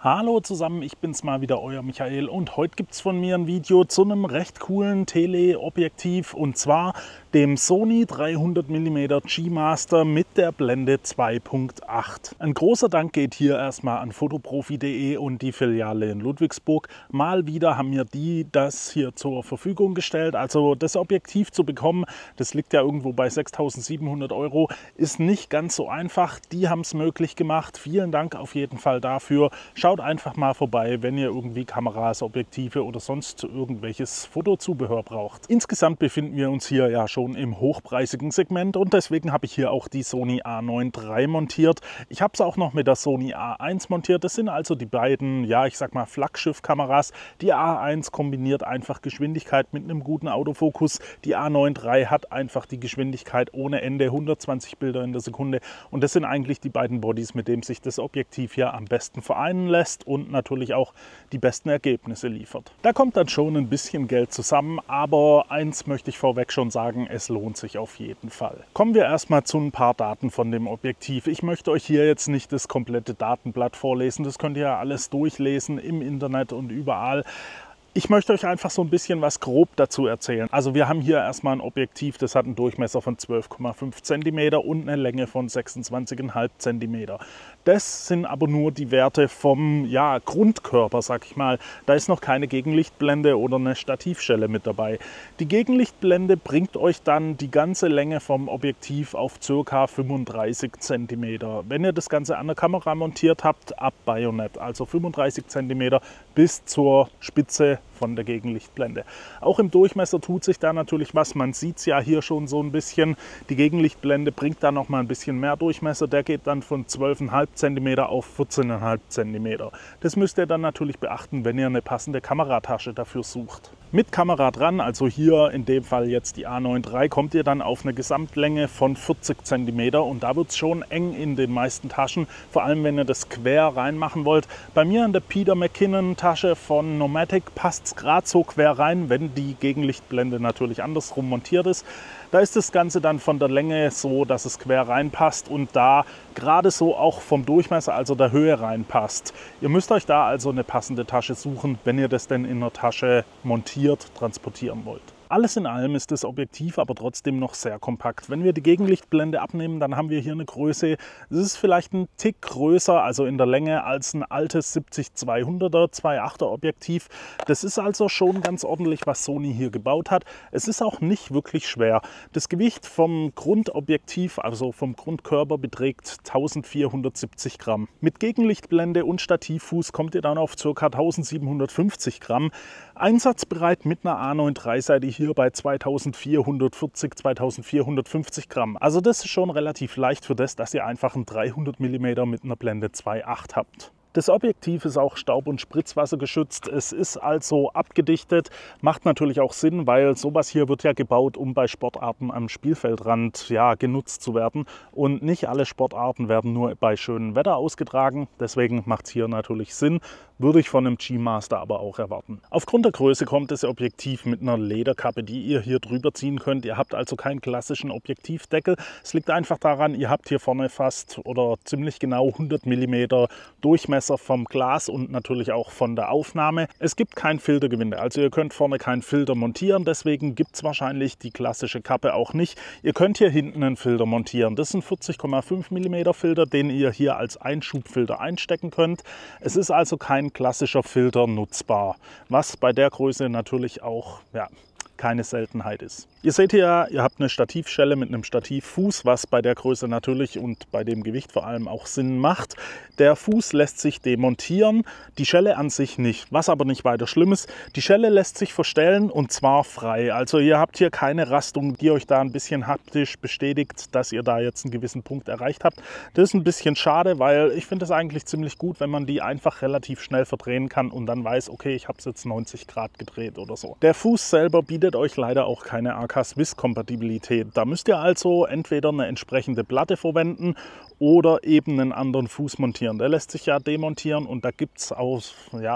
Hallo zusammen, ich bin's mal wieder, euer Michael, und heute gibt's von mir ein Video zu einem recht coolen Teleobjektiv, und zwar dem Sony 300 mm G-Master mit der Blende 2.8. Ein großer Dank geht hier erstmal an fotoprofi.de und die Filiale in Ludwigsburg. Mal wieder haben mir die das hier zur Verfügung gestellt. Also das Objektiv zu bekommen, das liegt ja irgendwo bei 6.700 €, ist nicht ganz so einfach. Die haben es möglich gemacht. Vielen Dank auf jeden Fall dafür. Schaut einfach mal vorbei, wenn ihr irgendwie Kameras, Objektive oder sonst irgendwelches Fotozubehör braucht. Insgesamt befinden wir uns hier ja schon im hochpreisigen Segment, und deswegen habe ich hier auch die Sony A9 III montiert. Ich habe es auch noch mit der Sony A1 montiert. Das sind also die beiden, ja, ich sag mal Flaggschiff-Kameras. Die A1 kombiniert einfach Geschwindigkeit mit einem guten Autofokus. Die A9 III hat einfach die Geschwindigkeit ohne Ende, 120 Bilder in der Sekunde. Und das sind eigentlich die beiden Bodies, mit denen sich das Objektiv hier am besten vereinen lässt und natürlich auch die besten Ergebnisse liefert. Da kommt dann schon ein bisschen Geld zusammen, aber eins möchte ich vorweg schon sagen: Es lohnt sich auf jeden Fall. Kommen wir erstmal zu ein paar Daten von dem Objektiv. Ich möchte euch hier jetzt nicht das komplette Datenblatt vorlesen, das könnt ihr ja alles durchlesen im Internet und überall. Ich möchte euch einfach so ein bisschen was grob dazu erzählen. Also wir haben hier erstmal ein Objektiv, das hat einen Durchmesser von 12,5 cm und eine Länge von 26,5 cm. Das sind aber nur die Werte vom Grundkörper, sag ich mal. Da ist noch keine Gegenlichtblende oder eine Stativschelle mit dabei. Die Gegenlichtblende bringt euch dann die ganze Länge vom Objektiv auf ca. 35 cm. Wenn ihr das Ganze an der Kamera montiert habt, ab Bajonett, also 35 cm bis zur Spitze von der Gegenlichtblende. Auch im Durchmesser tut sich da natürlich was. Man sieht es ja hier schon so ein bisschen. Die Gegenlichtblende bringt da noch mal ein bisschen mehr Durchmesser. Der geht dann von 12,5 cm auf 14,5 cm. Das müsst ihr dann natürlich beachten, wenn ihr eine passende Kameratasche dafür sucht. Mit Kamera dran, also hier in dem Fall jetzt die A9 III, kommt ihr dann auf eine Gesamtlänge von 40 cm, und da wird es schon eng in den meisten Taschen, vor allem wenn ihr das quer reinmachen wollt. Bei mir an der Peter McKinnon Tasche von Nomatic passt es gerade so quer rein, wenn die Gegenlichtblende natürlich andersrum montiert ist. Da ist das Ganze dann von der Länge so, dass es quer reinpasst und da gerade so auch vom Durchmesser, also der Höhe, reinpasst. Ihr müsst euch da also eine passende Tasche suchen, wenn ihr das denn in der Tasche montiert transportieren wollt. Alles in allem ist das Objektiv aber trotzdem noch sehr kompakt. Wenn wir die Gegenlichtblende abnehmen, dann haben wir hier eine Größe, es ist vielleicht ein Tick größer, also in der Länge, als ein altes 70-200er 2.8er Objektiv. Das ist also schon ganz ordentlich, was Sony hier gebaut hat. Es ist auch nicht wirklich schwer. Das Gewicht vom Grundobjektiv, also vom Grundkörper, beträgt 1470 Gramm. Mit Gegenlichtblende und Stativfuß kommt ihr dann auf ca. 1750 Gramm. Einsatzbereit mit einer A9 III seid ihr hier bei 2440, 2450 Gramm. Also das ist schon relativ leicht für das, dass ihr einfach einen 300 mm mit einer Blende 2.8 habt. Das Objektiv ist auch staub- und spritzwassergeschützt. Es ist also abgedichtet. Macht natürlich auch Sinn, weil sowas hier wird ja gebaut, um bei Sportarten am Spielfeldrand genutzt zu werden. Und nicht alle Sportarten werden nur bei schönem Wetter ausgetragen. Deswegen macht es hier natürlich Sinn. Würde ich von einem G-Master aber auch erwarten. Aufgrund der Größe kommt das Objektiv mit einer Lederkappe, die ihr hier drüber ziehen könnt. Ihr habt also keinen klassischen Objektivdeckel. Es liegt einfach daran, ihr habt hier vorne fast oder ziemlich genau 100 mm Durchmesser vom Glas und natürlich auch von der Aufnahme. Es gibt kein Filtergewinde, also ihr könnt vorne keinen Filter montieren, deswegen gibt es wahrscheinlich die klassische Kappe auch nicht. Ihr könnt hier hinten einen Filter montieren. Das ist ein 40,5 mm Filter, den ihr hier als Einschubfilter einstecken könnt. Es ist also kein klassischer Filter nutzbar, was bei der Größe natürlich auch keine Seltenheit ist. Ihr seht hier, ihr habt eine Stativschelle mit einem Stativfuß, was bei der Größe natürlich und bei dem Gewicht vor allem auch Sinn macht. Der Fuß lässt sich demontieren, die Schelle an sich nicht. Was aber nicht weiter schlimm ist, die Schelle lässt sich verstellen, und zwar frei. Also ihr habt hier keine Rastung, die euch da ein bisschen haptisch bestätigt, dass ihr da jetzt einen gewissen Punkt erreicht habt. Das ist ein bisschen schade, weil ich finde es eigentlich ziemlich gut, wenn man die einfach relativ schnell verdrehen kann und dann weiß, okay, ich habe es jetzt 90 Grad gedreht oder so. Der Fuß selber bietet euch leider auch keine AK-Swiss-Kompatibilität. Da müsst ihr also entweder eine entsprechende Platte verwenden oder eben einen anderen Fuß montieren. Der lässt sich ja demontieren und da gibt es auch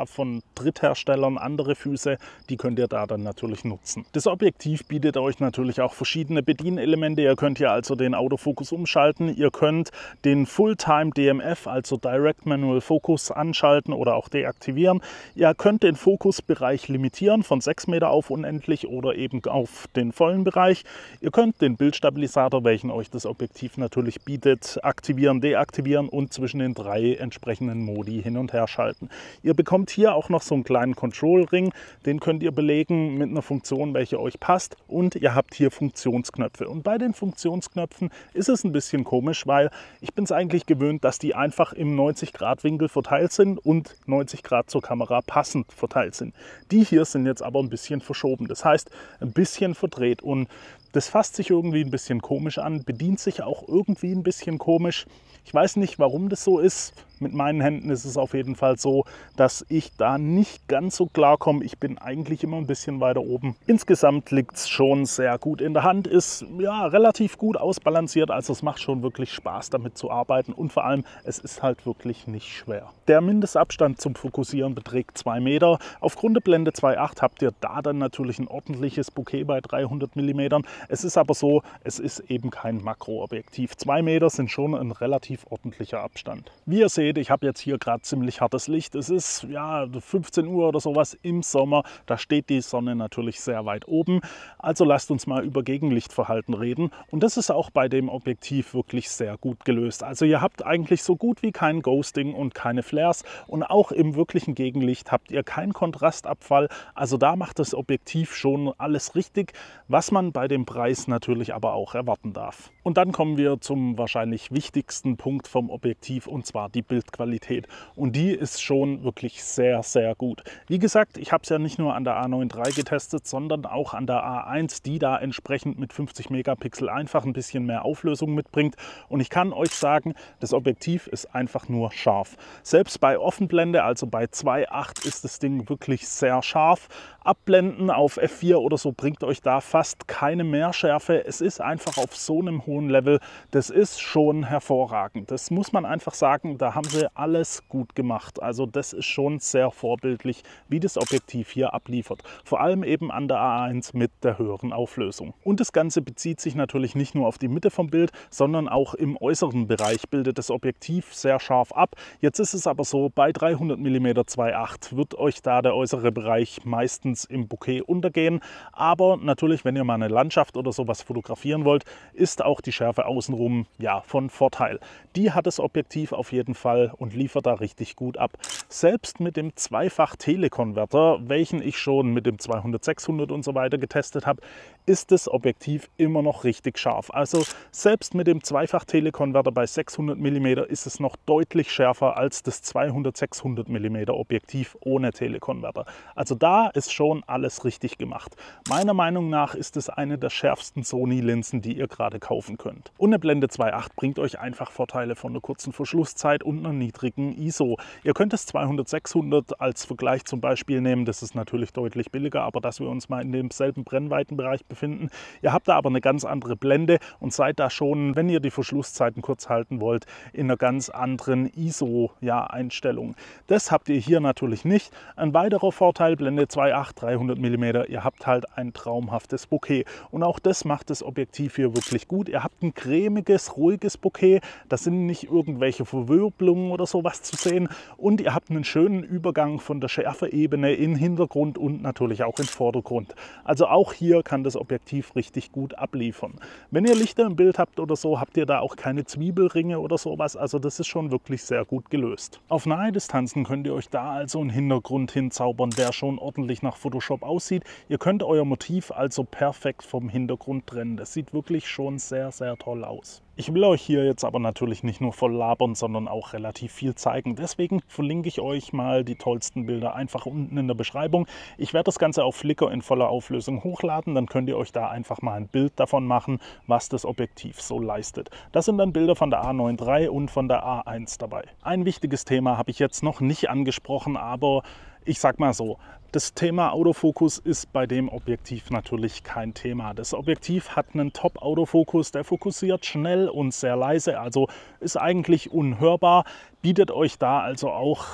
von Drittherstellern andere Füße, die könnt ihr da dann natürlich nutzen. Das Objektiv bietet euch natürlich auch verschiedene Bedienelemente. Ihr könnt hier also den Autofokus umschalten, ihr könnt den Fulltime DMF, also Direct Manual Focus, anschalten oder auch deaktivieren. Ihr könnt den Fokusbereich limitieren von 6 Meter auf unendlich oder eben auf den vollen Bereich. Ihr könnt den Bildstabilisator, welchen euch das Objektiv natürlich bietet, aktivieren, deaktivieren und zwischen den 3 entsprechenden Modi hin und her schalten. Ihr bekommt hier auch noch so einen kleinen Control-Ring, den könnt ihr belegen mit einer Funktion, welche euch passt, und ihr habt hier Funktionsknöpfe. Und bei den Funktionsknöpfen ist es ein bisschen komisch, weil ich bin es eigentlich gewöhnt, dass die einfach im 90-Grad-Winkel verteilt sind und 90 Grad zur Kamera passend verteilt sind. Die hier sind jetzt aber ein bisschen verschoben, das heißt ein bisschen verdreht, und das fasst sich irgendwie ein bisschen komisch an, bedient sich auch irgendwie ein bisschen komisch. Ich weiß nicht, warum das so ist. Mit meinen Händen ist es auf jeden Fall so, dass ich da nicht ganz so klar komme. Ich bin eigentlich immer ein bisschen weiter oben. Insgesamt liegt es schon sehr gut in der Hand, ist ja relativ gut ausbalanciert. Also es macht schon wirklich Spaß, damit zu arbeiten, und vor allem, es ist halt wirklich nicht schwer. Der Mindestabstand zum Fokussieren beträgt 2 Meter. Aufgrund der Blende 2.8 habt ihr da dann natürlich ein ordentliches Bokeh bei 300 mm. Es ist aber so, es ist eben kein Makroobjektiv. 2 Meter sind schon ein relativ ordentlicher Abstand. Wie ihr seht, ich habe jetzt hier gerade ziemlich hartes Licht. Es ist ja 15 Uhr oder sowas im Sommer. Da steht die Sonne natürlich sehr weit oben. Also lasst uns mal über Gegenlichtverhalten reden. Und das ist auch bei dem Objektiv wirklich sehr gut gelöst. Also ihr habt eigentlich so gut wie kein Ghosting und keine Flares. Und auch im wirklichen Gegenlicht habt ihr keinen Kontrastabfall. Also da macht das Objektiv schon alles richtig, was man bei dem Preis natürlich aber auch erwarten darf. Und dann kommen wir zum wahrscheinlich wichtigsten Punkt vom Objektiv, und zwar die Bildqualität. Und die ist schon wirklich sehr, sehr gut. Wie gesagt, ich habe es ja nicht nur an der A9 III getestet, sondern auch an der A1, die da entsprechend mit 50 Megapixel einfach ein bisschen mehr Auflösung mitbringt. Und ich kann euch sagen, das Objektiv ist einfach nur scharf. Selbst bei Offenblende, also bei 2.8, ist das Ding wirklich sehr scharf. Abblenden auf F4 oder so bringt euch da fast keine Mehrschärfe. Es ist einfach auf so einem hohen Level. Das ist schon hervorragend. Das muss man einfach sagen, da haben sie alles gut gemacht. Also das ist schon sehr vorbildlich, wie das Objektiv hier abliefert. Vor allem eben an der A1 mit der höheren Auflösung. Und das Ganze bezieht sich natürlich nicht nur auf die Mitte vom Bild, sondern auch im äußeren Bereich bildet das Objektiv sehr scharf ab. Jetzt ist es aber so, bei 300 mm 2.8 wird euch da der äußere Bereich meistens im Bokeh untergehen. Aber natürlich, wenn ihr mal eine Landschaft oder sowas fotografieren wollt, ist auch die Schärfe außenrum ja von Vorteil. Die hat das Objektiv auf jeden Fall und liefert da richtig gut ab. Selbst mit dem Zweifach-Telekonverter, welchen ich schon mit dem 200-600 und so weiter getestet habe, ist das Objektiv immer noch richtig scharf. Also selbst mit dem Zweifach-Telekonverter bei 600 mm ist es noch deutlich schärfer als das 200-600 mm Objektiv ohne Telekonverter. Also da ist schon alles richtig gemacht. Meiner Meinung nach ist es eine der schärfsten Sony-Linsen, die ihr gerade kaufen könnt. Und eine Blende 2.8 bringt euch einfach Vorteile von einer kurzen Verschlusszeit und einer niedrigen ISO. Ihr könnt das 200-600 als Vergleich zum Beispiel nehmen. Das ist natürlich deutlich billiger, aber dass wir uns mal in demselben Brennweitenbereich befinden. Ihr habt da aber eine ganz andere Blende und seid da schon, wenn ihr die Verschlusszeiten kurz halten wollt, in einer ganz anderen ISO-Einstellung. Das habt ihr hier natürlich nicht. Ein weiterer Vorteil, Blende 2.8, 300 mm, ihr habt halt ein traumhaftes Bokeh. Und auch das macht das Objektiv hier wirklich gut. Ihr habt ein cremiges, ruhiges Bokeh. Da sind nicht irgendwelche Verwirbelungen oder sowas zu sehen. Und ihr habt einen schönen Übergang von der Schärfeebene in Hintergrund und natürlich auch in Vordergrund. Also auch hier kann das Objektiv richtig gut abliefern. Wenn ihr Lichter im Bild habt oder so, habt ihr da auch keine Zwiebelringe oder sowas. Also das ist schon wirklich sehr gut gelöst. Auf nahe Distanzen könnt ihr euch da also einen Hintergrund hinzaubern, der schon ordentlich nach Photoshop aussieht. Ihr könnt euer Motiv also perfekt vom Hintergrund trennen. Das sieht wirklich schon sehr, sehr toll aus. Ich will euch hier jetzt aber natürlich nicht nur voll labern, sondern auch relativ viel zeigen. Deswegen verlinke ich euch mal die tollsten Bilder einfach unten in der Beschreibung. Ich werde das Ganze auf Flickr in voller Auflösung hochladen. Dann könnt ihr euch da einfach mal ein Bild davon machen, was das Objektiv so leistet. Das sind dann Bilder von der A9 III und von der A1 dabei. Ein wichtiges Thema habe ich jetzt noch nicht angesprochen, aber ich sag mal so, Das Thema Autofokus ist bei dem Objektiv natürlich kein Thema. Das Objektiv hat einen Top-Autofokus, der fokussiert schnell und sehr leise, also ist eigentlich unhörbar, bietet euch da also auch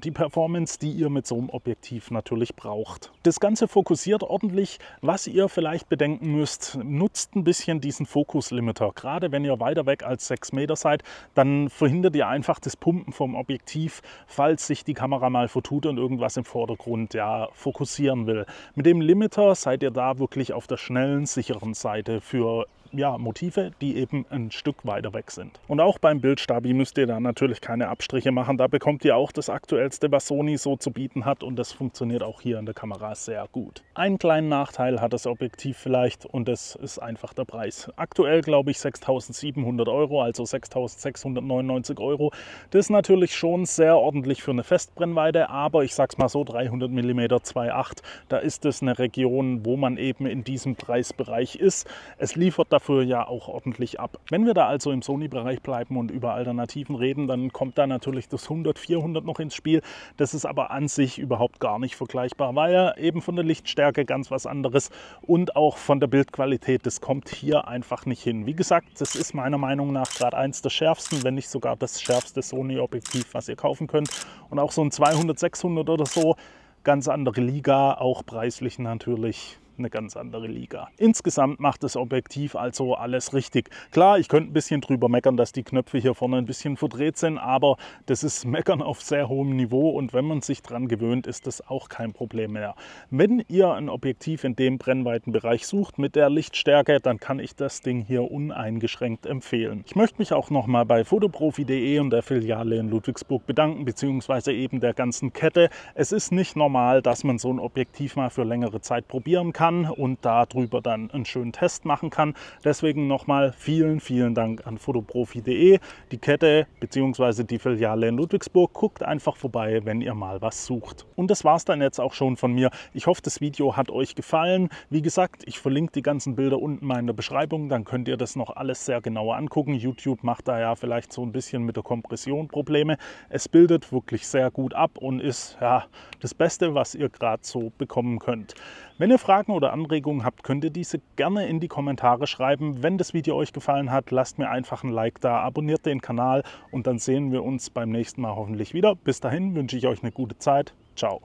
die Performance, die ihr mit so einem Objektiv natürlich braucht. Das Ganze fokussiert ordentlich. Was ihr vielleicht bedenken müsst, nutzt ein bisschen diesen Fokuslimiter. Gerade wenn ihr weiter weg als 6 Meter seid, dann verhindert ihr einfach das Pumpen vom Objektiv, falls sich die Kamera mal vertut und irgendwas im Vordergrund fokussieren will. Mit dem Limiter seid ihr da wirklich auf der schnellen, sicheren Seite für Motive, die eben ein Stück weiter weg sind. Und auch beim Bildstabi müsst ihr da natürlich keine Abstriche machen. Da bekommt ihr auch das aktuellste, was Sony so zu bieten hat, und das funktioniert auch hier in der Kamera sehr gut. Einen kleinen Nachteil hat das Objektiv vielleicht, und das ist einfach der Preis. Aktuell glaube ich 6.700 Euro, also 6.699 Euro. Das ist natürlich schon sehr ordentlich für eine Festbrennweite, aber ich sag's mal so, 300 mm 2.8, da ist es eine Region, wo man eben in diesem Preisbereich ist. Es liefert dafür ja auch ordentlich ab. Wenn wir da also im Sony-Bereich bleiben und über Alternativen reden, dann kommt da natürlich das 100-400 noch ins Spiel. Das ist aber an sich überhaupt gar nicht vergleichbar, weil ja eben von der Lichtstärke ganz was anderes und auch von der Bildqualität, das kommt hier einfach nicht hin. Wie gesagt, das ist meiner Meinung nach gerade eins der schärfsten, wenn nicht sogar das schärfste Sony-Objektiv, was ihr kaufen könnt. Und auch so ein 200-600 oder so, ganz andere Liga, auch preislich natürlich eine ganz andere Liga. Insgesamt macht das Objektiv also alles richtig. Klar, ich könnte ein bisschen drüber meckern, dass die Knöpfe hier vorne ein bisschen verdreht sind, aber das ist Meckern auf sehr hohem Niveau, und wenn man sich dran gewöhnt, ist das auch kein Problem mehr. Wenn ihr ein Objektiv in dem Brennweitenbereich sucht mit der Lichtstärke, dann kann ich das Ding hier uneingeschränkt empfehlen. Ich möchte mich auch nochmal bei fotoprofi.de und der Filiale in Ludwigsburg bedanken, beziehungsweise eben der ganzen Kette. Es ist nicht normal, dass man so ein Objektiv mal für längere Zeit probieren kann und darüber dann einen schönen Test machen kann. Deswegen nochmal vielen, vielen Dank an fotoprofi.de, die Kette bzw. die Filiale in Ludwigsburg. Guckt einfach vorbei, wenn ihr mal was sucht. Und das war es dann jetzt auch schon von mir. Ich hoffe, das Video hat euch gefallen. Wie gesagt, ich verlinke die ganzen Bilder unten mal in der Beschreibung, dann könnt ihr das noch alles sehr genauer angucken. YouTube macht da ja vielleicht so ein bisschen mit der Kompression Probleme. Es bildet wirklich sehr gut ab und ist das Beste, was ihr gerade so bekommen könnt. Wenn ihr Fragen oder Anregungen habt, könnt ihr diese gerne in die Kommentare schreiben. Wenn das Video euch gefallen hat, lasst mir einfach ein Like da, abonniert den Kanal und dann sehen wir uns beim nächsten Mal hoffentlich wieder. Bis dahin wünsche ich euch eine gute Zeit. Ciao.